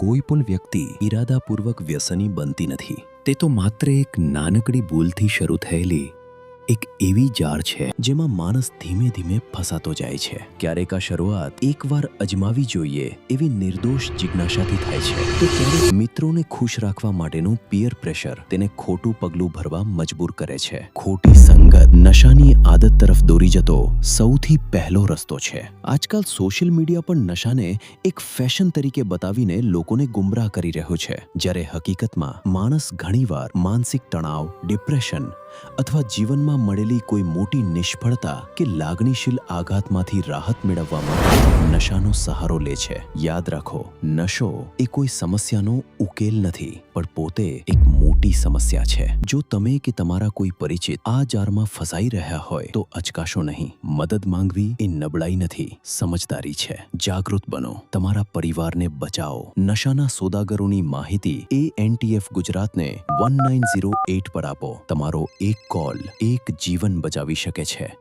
કોઈ પણ વ્યક્તિ ઈરાદાપૂર્વક વ્યસની બનતી નથી. તે તો માત્ર એક નાનકડી ભૂલથી શરૂ થયેલી એક એવી જાળ છે જેમાં માણસ ધીમે ધીમે ફસાતો જાય છે. ક્યારેક આ શરૂઆત એકવાર અજમાવી જોઈએ એવી નિર્દોષ જિજ્ઞાસાથી થાય છે, તો ક્યારેક મિત્રોને ખુશ રાખવા માટેનું પિયર પ્રેશર તેને ખોટું પગલું ભરવા મજબૂર કરે છે. ખોટી સંગત નશાની આદત તરફ દોરી જતો સૌથી પહેલો રસ્તો છે. આજકાલ સોશિયલ મીડિયા પણ નશાને એક ફેશન તરીકે બતાવીને લોકોને ગુમરાહ કરી રહ્યો છે, જ્યારે હકીકતમાં માણસ ઘણીવાર માનસિક તણાવ, ડિપ્રેશન અથવા જીવનમાં મળેલી કોઈ મોટી નિષ્ફળતા કે લાગણીશીલ આઘાતમાંથી રાહત મેળવવા માટે નશાનો સહારો લે છે. યાદ રાખો, નશો એ કોઈ સમસ્યાનો ઉકેલ નથી, પણ પોતે એક મોટી સમસ્યા છે. જો તમે કે તમારા કોઈ પરિચિત આ જારમાં ફસાઈ રહ્યા હોય તો અચકાશો નહીં. મદદ માંગવી એ નબળાઈ નથી, સમજદારી છે. જાગૃત બનો, તમારા પરિવારને બચાવો. નશાના સોદાગરોની માહિતી ANTF ગુજરાતને 1908 પર આપો. તમારો એક કોલ એક જીવન બચાવી શકે છે.